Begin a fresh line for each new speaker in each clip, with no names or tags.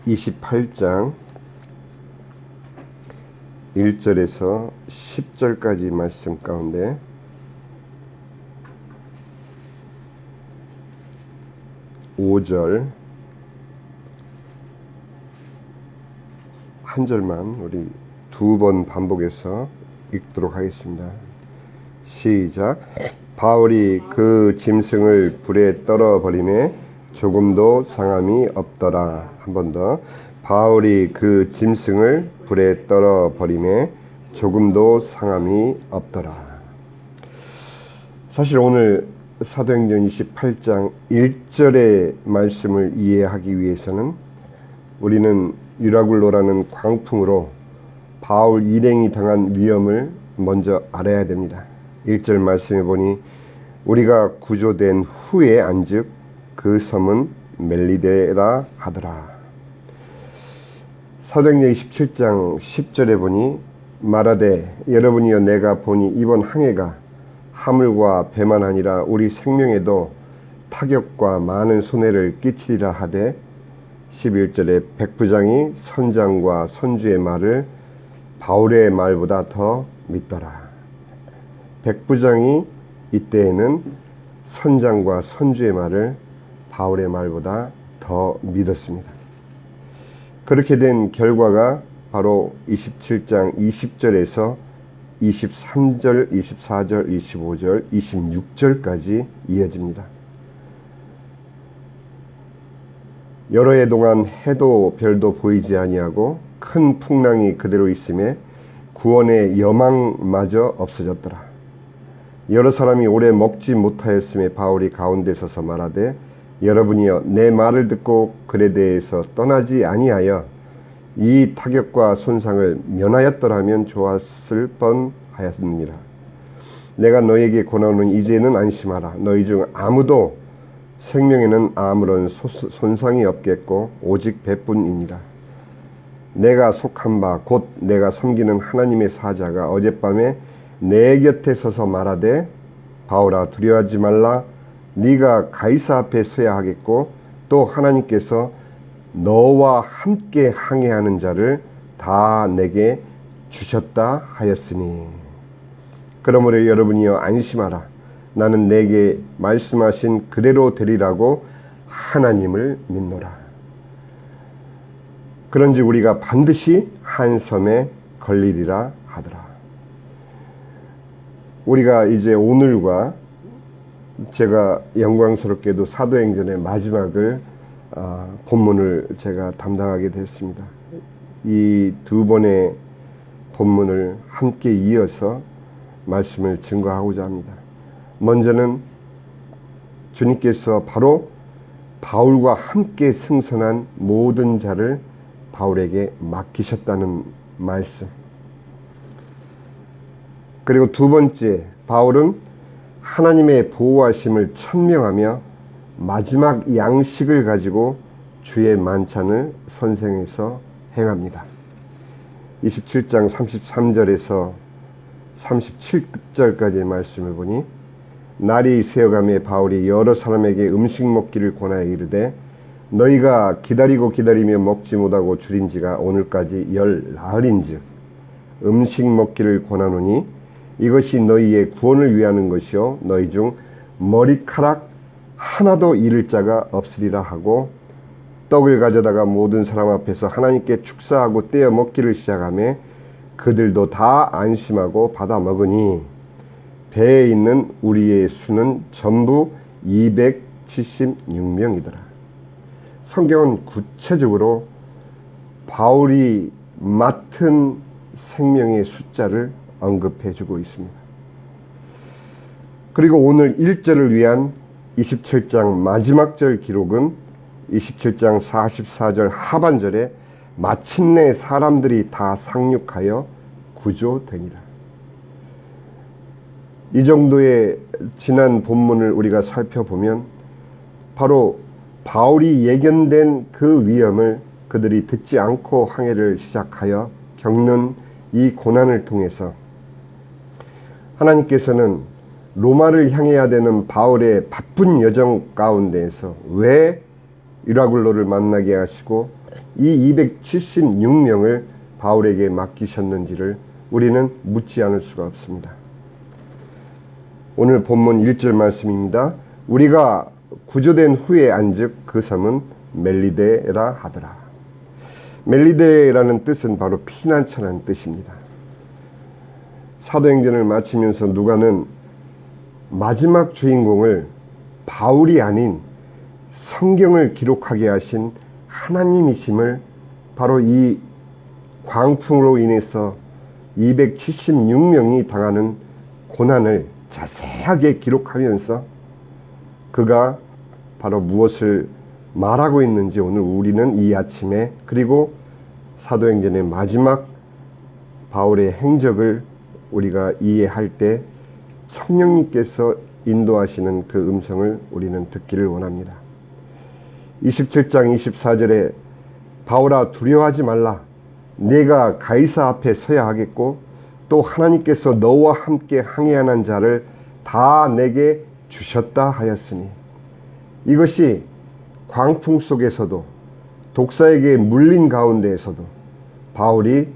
28장 1절에서 10절까지 말씀 가운데 (5절) 한 절만 우리 두 번 반복해서 읽도록 하겠습니다. 시작. 바울이 그 짐승을 불에 떨어 버리매 조금도 상함이 없더라. 한 번 더. 바울이 그 짐승을 불에 떨어 버리매 조금도 상함이 없더라. 사실 오늘 사도행전 28장 1절의 말씀을 이해하기 위해서는 우리는 유라굴로라는 광풍으로 바울 일행이 당한 위험을 먼저 알아야 됩니다. 1절 말씀해 보니 우리가 구조된 후에 안즉 그 섬은 멜리데라 하더라. 사도행전 27장 10절에 보니 말하되 여러분이여 내가 보니 이번 항해가 하물과 배만 아니라 우리 생명에도 타격과 많은 손해를 끼치리라 하되 11절에 백부장이 선장과 선주의 말을 바울의 말보다 더 믿더라. 백부장이 이때에는 선장과 선주의 말을 바울의 말보다 더 믿었습니다. 그렇게 된 결과가 바로 27장 20절에서 23절, 24절, 25절, 26절까지 이어집니다. 여러 해 동안 해도 별도 보이지 아니하고 큰 풍랑이 그대로 있음에 구원의 여망마저 없어졌더라. 여러 사람이 오래 먹지 못하였음에 바울이 가운데 서서 말하되 여러분이여 내 말을 듣고 글에 대해서 떠나지 아니하여 이 타격과 손상을 면하였더라면 좋았을 뻔하였느니라. 내가 너에게 권하노니 이제는 안심하라. 너희 중 아무도 생명에는 아무런 손상이 없겠고 오직 배뿐이니라. 내가 속한 바 곧 내가 섬기는 하나님의 사자가 어젯밤에 내 곁에 서서 말하되 바울아 두려워하지 말라. 네가 가이사 앞에 서야 하겠고 또 하나님께서 너와 함께 항해하는 자를 다 내게 주셨다 하였으니 그러므로 여러분이여 안심하라. 나는 내게 말씀하신 그대로 되리라고 하나님을 믿노라. 그런즉 우리가 반드시 한 섬에 걸리리라 하더라. 우리가 이제 오늘과 제가 영광스럽게도 사도행전의 마지막을 본문을 제가 담당하게 됐습니다. 이 두 번의 본문을 함께 이어서 말씀을 증거하고자 합니다. 먼저는 주님께서 바로 바울과 함께 승선한 모든 자를 바울에게 맡기셨다는 말씀. 그리고 두 번째, 바울은 하나님의 보호하심을 천명하며 마지막 양식을 가지고 주의 만찬을 선생해서 행합니다. 27장 33절에서 37절까지의 말씀을 보니 날이 새어가며 바울이 여러 사람에게 음식 먹기를 권하여 이르되 너희가 기다리며 먹지 못하고 줄인 지가 오늘까지 10나흘인즉 음식 먹기를 권하노니 이것이 너희의 구원을 위하는 것이요 너희 중 머리카락 하나도 잃을 자가 없으리라 하고 떡을 가져다가 모든 사람 앞에서 하나님께 축사하고 떼어 먹기를 시작하며 그들도 다 안심하고 받아 먹으니 배에 있는 우리의 수는 전부 276명이더라. 성경은 구체적으로 바울이 맡은 생명의 숫자를 언급해주고 있습니다. 그리고 오늘 1절을 위한 27장 마지막 절 기록은 27장 44절 하반절에 마침내 사람들이 다 상륙하여 구조되니라. 이 정도의 지난 본문을 우리가 살펴보면 바로 바울이 예견된 그 위험을 그들이 듣지 않고 항해를 시작하여 겪는 이 고난을 통해서 하나님께서는 로마를 향해야 되는 바울의 바쁜 여정 가운데에서 왜 유라굴로를 만나게 하시고 이 276명을 바울에게 맡기셨는지를 우리는 묻지 않을 수가 없습니다. 오늘 본문 1절 말씀입니다. 우리가 구조된 후에 안즉 그 섬은 멜리데라 하더라. 멜리데라는 뜻은 바로 피난처라는 뜻입니다. 사도행전을 마치면서 누가는 마지막 주인공을 바울이 아닌 성경을 기록하게 하신 하나님이심을 바로 이 광풍으로 인해서 276명이 당하는 고난을 자세하게 기록하면서 그가 바로 무엇을 말하고 있는지 오늘 우리는 이 아침에, 그리고 사도행전의 마지막 바울의 행적을 우리가 이해할 때 성령님께서 인도하시는 그 음성을 우리는 듣기를 원합니다. 27장 24절에 바울아 두려워하지 말라. 내가 가이사 앞에 서야 하겠고 또 하나님께서 너와 함께 항해하는 자를 다 내게 주셨다 하였으니, 이것이 광풍 속에서도 독사에게 물린 가운데에서도 바울이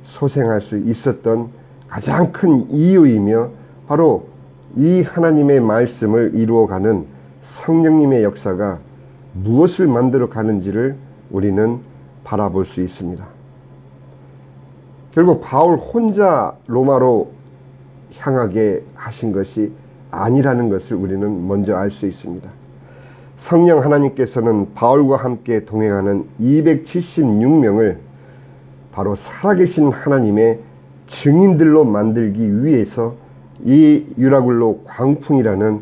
소생할 수 있었던 가장 큰 이유이며, 바로 이 하나님의 말씀을 이루어가는 성령님의 역사가 무엇을 만들어 가는지를 우리는 바라볼 수 있습니다. 결국 바울 혼자 로마로 향하게 하신 것이 아니라는 것을 우리는 먼저 알 수 있습니다. 성령 하나님께서는 바울과 함께 동행하는 276명을 바로 살아계신 하나님의 증인들로 만들기 위해서 이 유라굴로 광풍이라는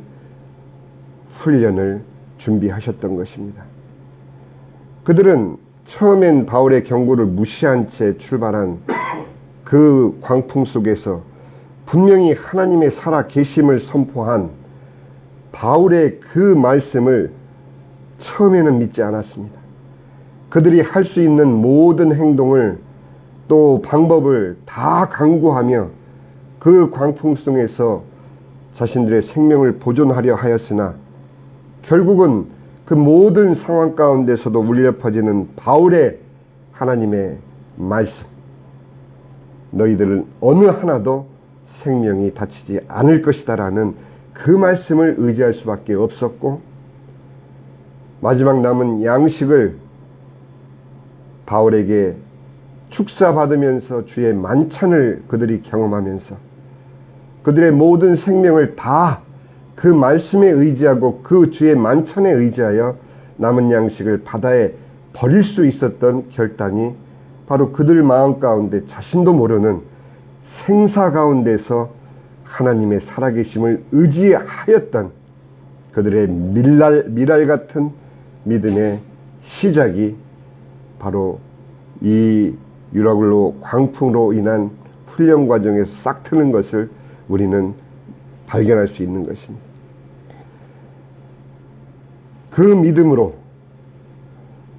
훈련을 준비하셨던 것입니다. 그들은 처음엔 바울의 경고를 무시한 채 출발한 그 광풍 속에서 분명히 하나님의 살아계심을 선포한 바울의 그 말씀을 처음에는 믿지 않았습니다. 그들이 할 수 있는 모든 행동을 또 방법을 다 강구하며 그 광풍 속에서 자신들의 생명을 보존하려 하였으나, 결국은 그 모든 상황 가운데서도 울려 퍼지는 바울의 하나님의 말씀, 너희들은 어느 하나도 생명이 다치지 않을 것이다 라는 그 말씀을 의지할 수밖에 없었고, 마지막 남은 양식을 바울에게 축사받으면서 주의 만찬을 그들이 경험하면서 그들의 모든 생명을 다 그 말씀에 의지하고 그 주의 만찬에 의지하여 남은 양식을 바다에 버릴 수 있었던 결단이 바로 그들 마음 가운데 자신도 모르는 생사 가운데서 하나님의 살아계심을 의지하였던 그들의 미랄 같은 믿음의 시작이 바로 이 유라굴로 광풍으로 인한 훈련 과정에서 싹 트는 것을 우리는 발견할 수 있는 것입니다. 그 믿음으로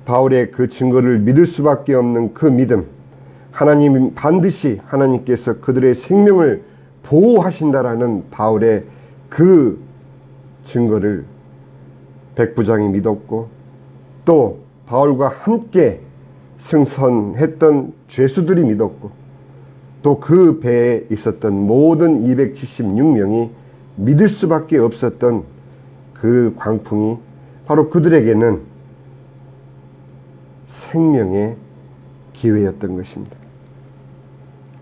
바울의 그 증거를 믿을 수밖에 없는 그 믿음, 하나님 반드시 하나님께서 그들의 생명을 보호하신다라는 바울의 그 증거를 백부장이 믿었고, 또 바울과 함께 승선했던 죄수들이 믿었고, 또 그 배에 있었던 모든 276명이 믿을 수밖에 없었던 그 광풍이 바로 그들에게는 생명의 기회였던 것입니다.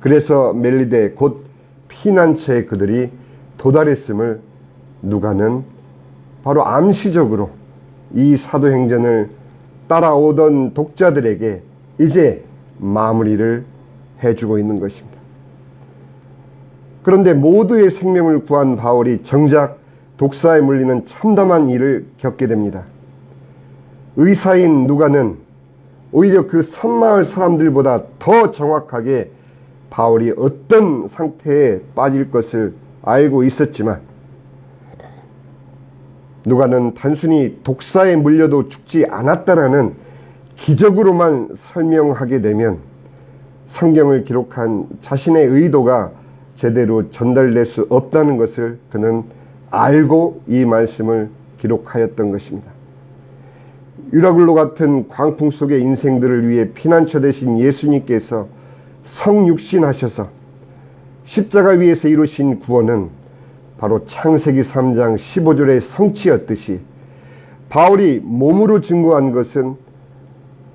그래서 멜리데 곧 피난처에 그들이 도달했음을 누가는 바로 암시적으로 이 사도행전을 따라오던 독자들에게 이제 마무리를 해주고 있는 것입니다. 그런데 모두의 생명을 구한 바울이 정작 독사에 물리는 참담한 일을 겪게 됩니다. 의사인 누가는 오히려 그 섬마을 사람들보다 더 정확하게 바울이 어떤 상태에 빠질 것을 알고 있었지만, 누가는 단순히 독사에 물려도 죽지 않았다라는 기적으로만 설명하게 되면 성경을 기록한 자신의 의도가 제대로 전달될 수 없다는 것을 그는 알고 이 말씀을 기록하였던 것입니다. 유라굴로 같은 광풍 속의 인생들을 위해 피난처 되신 예수님께서 성육신하셔서 십자가 위에서 이루신 구원은 바로 창세기 3장 15절의 성취였듯이 바울이 몸으로 증거한 것은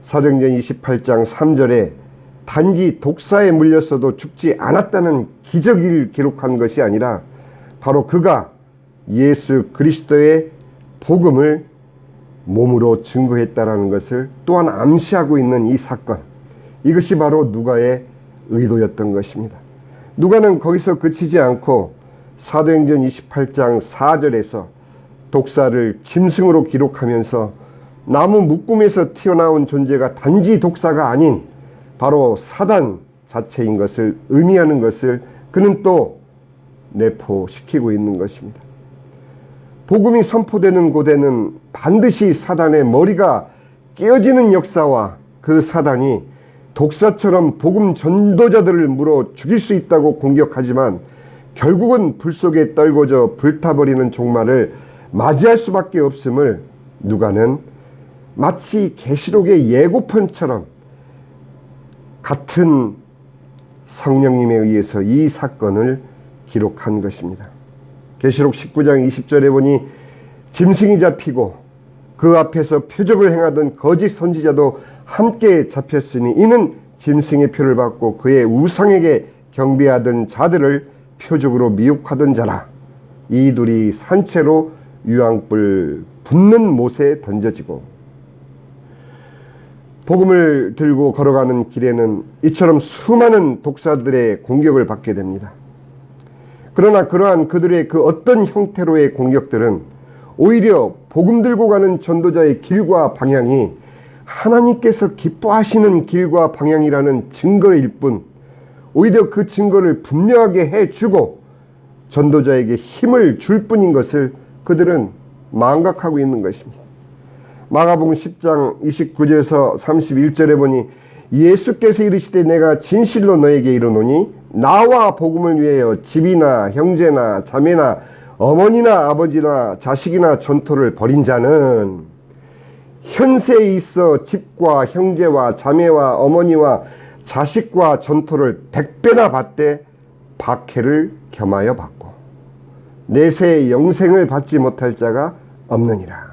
사도행전 28장 3절에 단지 독사에 물렸어도 죽지 않았다는 기적을 기록한 것이 아니라 바로 그가 예수 그리스도의 복음을 몸으로 증거했다라는 것을 또한 암시하고 있는 이 사건, 이것이 바로 누가의 의도였던 것입니다. 누가는 거기서 그치지 않고 사도행전 28장 4절에서 독사를 짐승으로 기록하면서 나무 묶음에서 튀어나온 존재가 단지 독사가 아닌 바로 사단 자체인 것을 의미하는 것을 그는 또 내포시키고 있는 것입니다. 복음이 선포되는 곳에는 반드시 사단의 머리가 깨어지는 역사와 그 사단이 독사처럼 복음 전도자들을 물어 죽일 수 있다고 공격하지만 결국은 불 속에 떨궈져 불타버리는 종말을 맞이할 수밖에 없음을 누가는 마치 계시록의 예고편처럼 같은 성령님에 의해서 이 사건을 기록한 것입니다. 계시록 19장 20절에 보니 짐승이 잡히고 그 앞에서 표적을 행하던 거짓 선지자도 함께 잡혔으니 이는 짐승의 표를 받고 그의 우상에게 경배하던 자들을 표적으로 미혹하던 자라. 이 둘이 산채로 유황불 붙는 못에 던져지고, 복음을 들고 걸어가는 길에는 이처럼 수많은 독사들의 공격을 받게 됩니다. 그러나 그러한 그들의 그 어떤 형태로의 공격들은 오히려 복음 들고 가는 전도자의 길과 방향이 하나님께서 기뻐하시는 길과 방향이라는 증거일 뿐, 오히려 그 증거를 분명하게 해주고 전도자에게 힘을 줄 뿐인 것을 그들은 망각하고 있는 것입니다. 마가복음 10장 29절에서 31절에 보니 예수께서 이르시되 내가 진실로 너에게 이르노니 나와 복음을 위하여 집이나 형제나 자매나 어머니나 아버지나 자식이나 전토를 벌인 자는 현세에 있어 집과 형제와 자매와 어머니와 자식과 전토를 100배나 받되 박해를 겸하여 받고 내세의 영생을 받지 못할 자가 없느니라.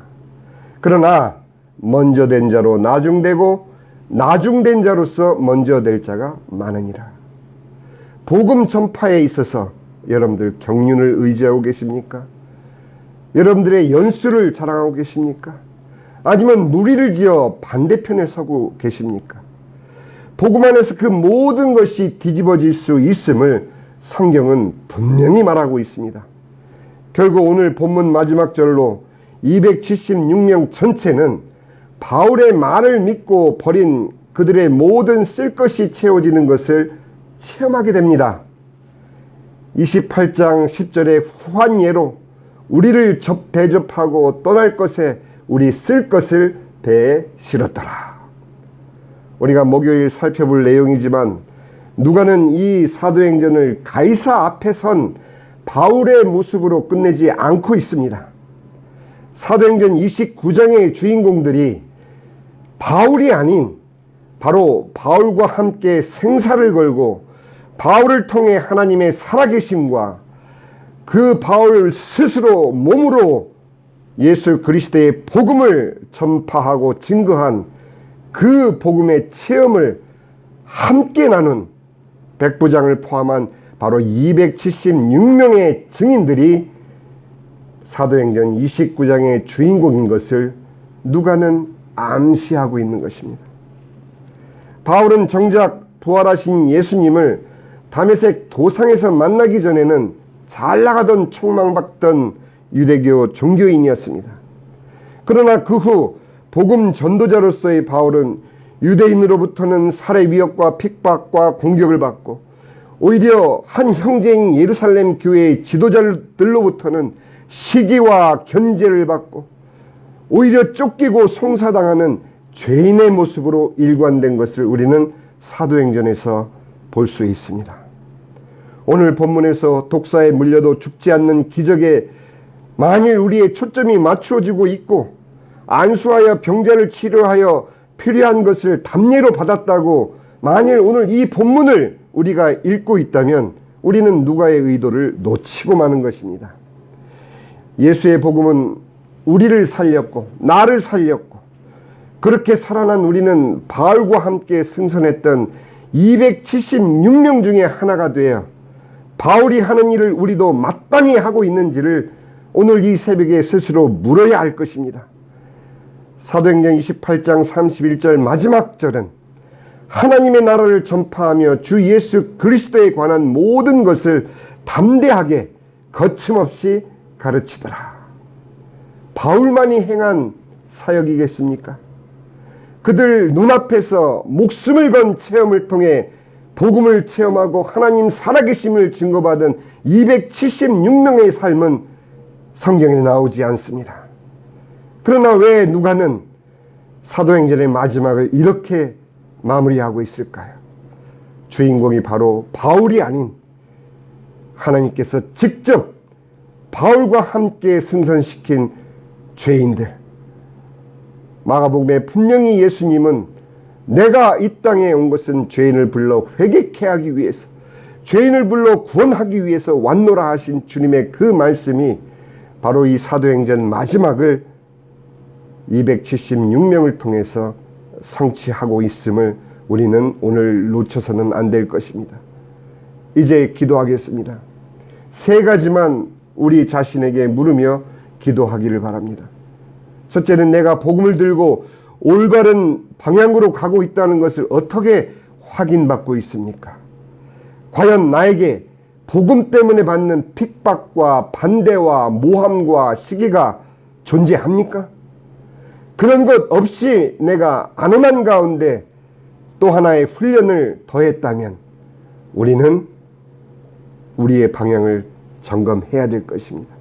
그러나 먼저 된 자로 나중되고 나중된 자로서 먼저 될 자가 많으니라. 복음 전파에 있어서 여러분들 경륜을 의지하고 계십니까? 여러분들의 연수를 자랑하고 계십니까? 아니면 무리를 지어 반대편에 서고 계십니까? 복음 안에서 그 모든 것이 뒤집어질 수 있음을 성경은 분명히 말하고 있습니다. 결국 오늘 본문 마지막 절로 276명 전체는 바울의 말을 믿고 버린 그들의 모든 쓸 것이 채워지는 것을 체험하게 됩니다. 28장 10절의 후한 예로 우리를 대접하고 떠날 것에 우리 쓸 것을 배에 실었더라. 우리가 목요일 살펴볼 내용이지만 누가는 이 사도행전을 가이사 앞에 선 바울의 모습으로 끝내지 않고 있습니다. 사도행전 29장의 주인공들이 바울이 아닌 바로 바울과 함께 생사를 걸고 바울을 통해 하나님의 살아계심과 그 바울 스스로 몸으로 예수 그리스도의 복음을 전파하고 증거한 그 복음의 체험을 함께 나눈 백부장을 포함한 바로 276명의 증인들이 사도행전 29장의 주인공인 것을 누가는 암시하고 있는 것입니다. 바울은 정작 부활하신 예수님을 다메섹 도상에서 만나기 전에는 잘 나가던 촉망받던 유대교 종교인이었습니다. 그러나 그 후 복음 전도자로서의 바울은 유대인으로부터는 살해 위협과 핍박과 공격을 받고 오히려 한 형제인 예루살렘 교회의 지도자들로부터는 시기와 견제를 받고 오히려 쫓기고 송사당하는 죄인의 모습으로 일관된 것을 우리는 사도행전에서 볼 수 있습니다. 오늘 본문에서 독사에 물려도 죽지 않는 기적에 만일 우리의 초점이 맞추어지고 있고 안수하여 병자를 치료하여 필요한 것을 답례로 받았다고 만일 오늘 이 본문을 우리가 읽고 있다면 우리는 누가의 의도를 놓치고 마는 것입니다. 예수의 복음은 우리를 살렸고 나를 살렸고 그렇게 살아난 우리는 바울과 함께 승선했던 276명 중에 하나가 되어 바울이 하는 일을 우리도 마땅히 하고 있는지를 오늘 이 새벽에 스스로 물어야 할 것입니다. 사도행전 28장 31절 마지막 절은 하나님의 나라를 전파하며 주 예수 그리스도에 관한 모든 것을 담대하게 거침없이 가르치더라. 바울만이 행한 사역이겠습니까? 그들 눈앞에서 목숨을 건 체험을 통해 복음을 체험하고 하나님 살아계심을 증거받은 276명의 삶은 성경에 나오지 않습니다. 그러나 왜 누가는 사도행전의 마지막을 이렇게 마무리하고 있을까요? 주인공이 바로 바울이 아닌 하나님께서 직접 바울과 함께 승선시킨 죄인들. 마가복음에 분명히 예수님은 내가 이 땅에 온 것은 죄인을 불러 회개케 하기 위해서, 죄인을 불러 구원하기 위해서 왔노라 하신 주님의 그 말씀이 바로 이 사도행전 마지막을 276명을 통해서 성취하고 있음을 우리는 오늘 놓쳐서는 안 될 것입니다. 이제 기도하겠습니다. 세 가지만 우리 자신에게 물으며 기도하기를 바랍니다. 첫째는 내가 복음을 들고 올바른 방향으로 가고 있다는 것을 어떻게 확인받고 있습니까? 과연 나에게 복음 때문에 받는 핍박과 반대와 모함과 시기가 존재합니까? 그런 것 없이 내가 안온한 가운데 또 하나의 훈련을 더했다면 우리는 우리의 방향을 점검해야 될 것입니다.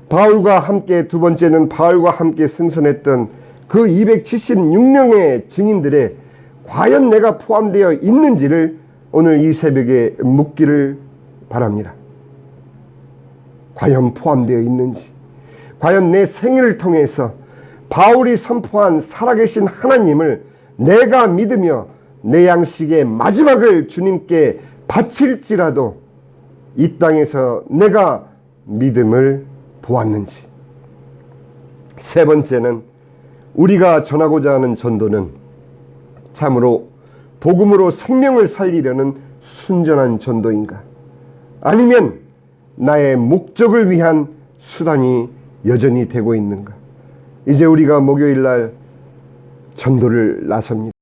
바울과 함께 두 번째는 바울과 함께 승선했던 그 276명의 증인들의 과연 내가 포함되어 있는지를 오늘 이 새벽에 묻기를 바랍니다. 과연 포함되어 있는지, 과연 내 생애를 통해서 바울이 선포한 살아계신 하나님을 내가 믿으며 내 양식의 마지막을 주님께 바칠지라도 이 땅에서 내가 믿음을 보았는지. 세 번째는 우리가 전하고자 하는 전도는 참으로 복음으로 생명을 살리려는 순전한 전도인가? 아니면 나의 목적을 위한 수단이 여전히 되고 있는가? 이제 우리가 목요일날 전도를 나섭니다.